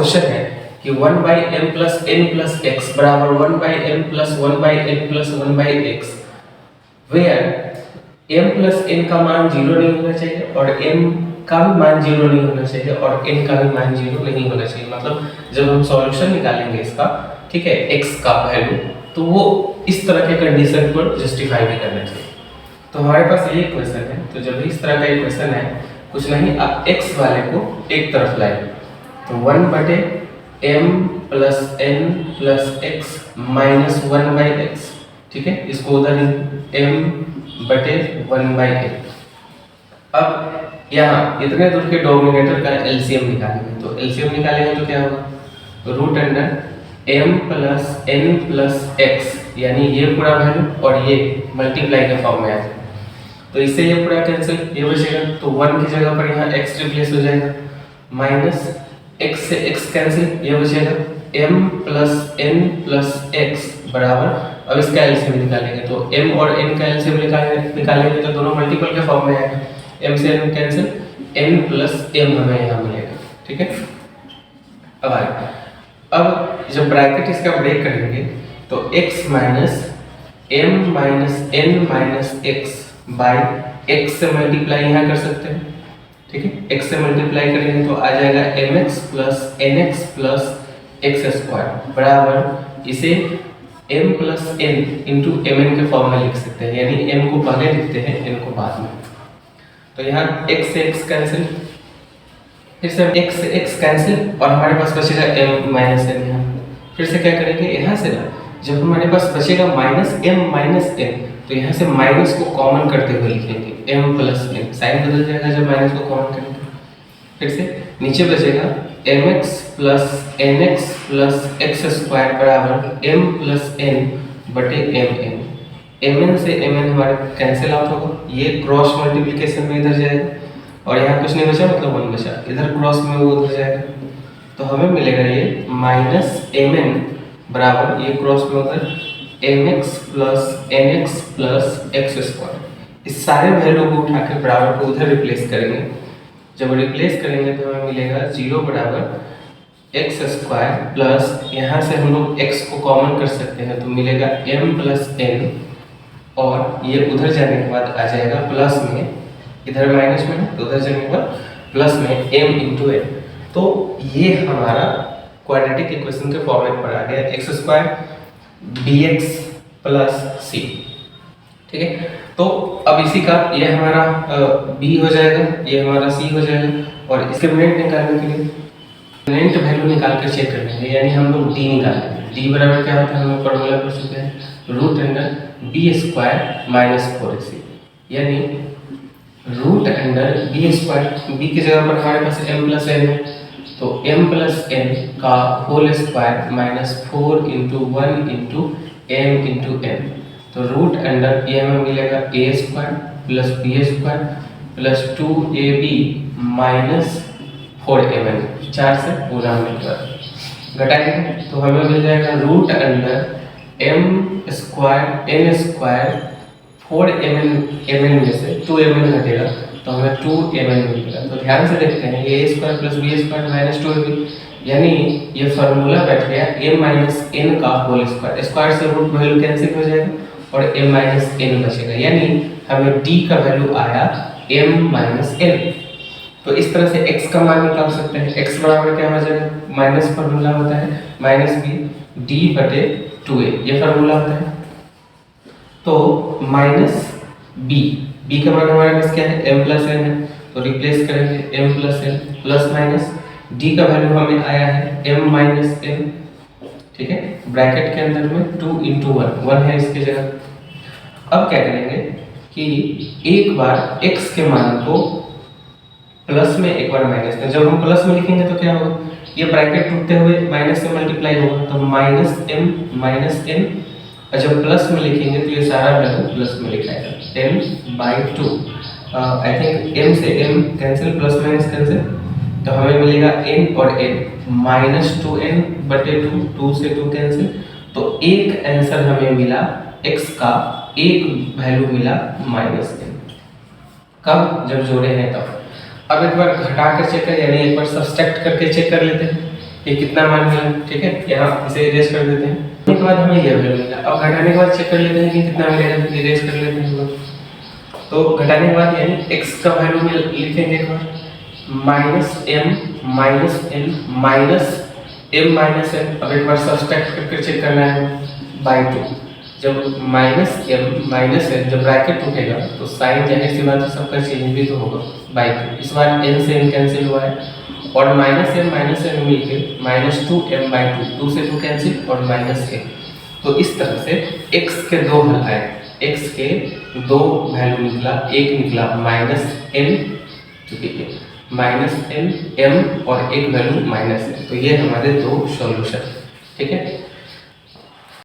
Question है कि 1/m + n + x बराबर 1/m + 1/n + 1/x where m + n का मान 0 नहीं होना चाहिए और m का भी मान 0 नहीं होना चाहिए और n का भी मान 0 नहीं होना चाहिए। मतलब जब हम सॉल्यूशन निकालेंगे इसका, ठीक है, x का वैल्यू, तो वो इस तरह के कंडीशन पर जस्टिफाई भी करना चाहिए। तो हमारे पास ये क्वेश्चन है, तो जब भी इस तरह का एक क्वेश्चन है, कुछ नहीं, आप x वाले को एक तरफ लाइए, तो 1/m + n + x - 1/x, ठीक है, इसको उधर m/1/n। अब यहाँ इतने दूर के डोमिनेटर का एलसीएम निकालेंगे, तो एलसीएम निकालेंगे तो क्या होगा, √m + n + x, यानी ये पूरा वैल्यू और ये मल्टीप्लाई के फॉर्म में आ जाएगा। तो इससे ये पूरा कैंसिल, ये बचेगा, तो 1 की जगह पर यहाँ x रिप्लेस हो जाएगा, माइनस x से x कैंसिल, ये बचेगा m + n + x बराबर, अब इसका एलसीएम निकालेंगे, तो m और n का एलसीएम निकालेंगे तो दोनों मल्टीपल के फॉर्म में आएगा, m से n कैंसिल, n + m हमें यहाँ मिलेगा, ठीक है। अब आगे, अब जब ब्रैकेट इसका ब्रेक करेंगे तो x - m - n - x bye x से मल्टीप्लाई यहाँ कर सकते हैं, ठीक है, x से मल्टीप्लाई करेंगे तो आ जाएगा mx + nx + x² बराबर, इसे m + n × mn के फॉर्म में लिख सकते हैं, यानी m को पहले लिखते हैं, n को बाद में। तो यहाँ x से x कैंसिल, फिर से x से x कैंसिल और हमारे पास बचेगा m - n। यहाँ फिर से क्या करेंगे, यहाँ से ना जब हमारे पास बचेगा -m - n, तो यहाँ से माइनस को कॉमन करते हुए लिखेंगे m + n, साइन बदल जाएगा जब माइनस को कॉमन करेंगे। फिर से नीचे बचेगा mx + nx + x² बराबर m + n/mn। mn से mn हमारे कैंसिल आउट होगा, ये क्रॉस मल्टीप्लिकेशन में इधर जाएगा और यहाँ कुछ नहीं बचा, मतलब 1 बचा, इधर क्रॉस में वो उधर जाएगा, तो हमें मिलेगा ये -mn बराबर, ये क्रॉस में उधर mx + nx + x²। इस सारे वैल्यू को उठा के बराबर को उधर रिप्लेस करेंगे, जब रिप्लेस करेंगे तो हमें मिलेगा 0 बराबर x² प्लस, यहाँ से हम लोग x को कॉमन कर सकते हैं, तो मिलेगा m + n और ये उधर जाने के बाद आ जाएगा प्लस में, इधर माइनस में है तो उधर जाने के बाद प्लस में m × n। तो ये हमारा क्वाड्रेटिक इक्वेशन के फॉर्मेट पर आ गया, x² dx + c, ठीक है। तो अब इसी का ये हमारा b हो जाएगा, ये हमारा c हो जाएगा, और इसके मिनट निकालने के लिए मिनट वैल्यू निकाल कर चेक कर लेंगे, यानी हम लोग d निकालेंगे। d बराबर क्या होता है, हम लोग फॉर्मूला पढ़ चुके हैं, √b² - 4ac, यानी √b², b की जगह पर हमारे पास m + n है, तो m + n का होल स्क्वायर -4 × 1 × m × n, तो ये हमें मिलेगा a² + b² + 2ab - 4mn, 4 से गुणा होने के बाद घटाएंगे तो हमें मिल जाएगा √m² n² 4mn में से 2mn घटेगा तो हमें 2mn मिलेगा। तो ध्यान से देखते हैं, ये a² + b² - 2ab, यानी ये फार्मूला बैठ गया m - n का होल स्क्वायर, स्क्वायर से रूट वैल्यू कैंसिल हो जाएगा और m - n बचेगा, यानी हमें d का वैल्यू आया m - n। तो इस तरह से x का मान निकाल सकते हैं, x बराबर क्या हो जाएगा, माइनस फार्मूला होता है -b d/2a, ये फार्मूला होता है। तो -b का मान हमारे पास क्या है, m + n है, तो रिप्लेस करेंगे m + n plus minus d का वैल्यू हमें आया है m - n, ठीक है, ब्रैकेट के अंदर में 2 × 1 है इसकी जगह। अब क्या करेंगे कि एक बार x के मान को प्लस में, एक बार माइनस में, जब हम प्लस में लिखेंगे तो क्या होगा, ये ब्रैकेट टूटते हुए माइनस से मल्टीप्लाई होगा, तो -m - n, और जब प्लस में लिखेंगे तो ये सारा वैल्यू प्लस में लिखाएगा m/2। आई थिंक m से m cancel, plus minus cancel, तो हमें मिलेगा n और n -2n/2, 2 से 2 कैंसिल, तो एक आंसर हमें मिला, x का एक वैल्यू मिला -n। कब, जब जोड़े हैं तब। अब एक बार घटा कर चेक कर, यानी एक बार सब्सट्रैक्ट करके चेक कर लेते हैं, ये कितना मान मिला, ठीक है। यहाँ इसे इरेज कर देते हैं, उसके बाद हमें ये वैल्यू मिला। अब घटाने के बाद चेक कर लेते हैं कि कितना मिलेगा, इरेज कर लेते हैं हम लोग। तो घटाने के बाद यानी x का वैल्यू में लिखेंगे एक बार, -m -n -m। अब एक बार सब्सट्रैक्ट करके चेक करना है बाय 2। जब -m -n जब ब्रैकेट उठेगा तो साइन जाहिर सी बात है सबका चेंज भी तो होगा बाय 2। इस बार n से n कैंसिल हुआ है और -m -n मिलके -2m/2, 2 से 2 कैंसिल और -a। तो इस तरह से x के दो हल आए, x के दो वैल्यू निकला, एक निकला -n चूंकि -n m और एक वैल्यू -n। तो ये हमारे दो सॉल्यूशन, ठीक है।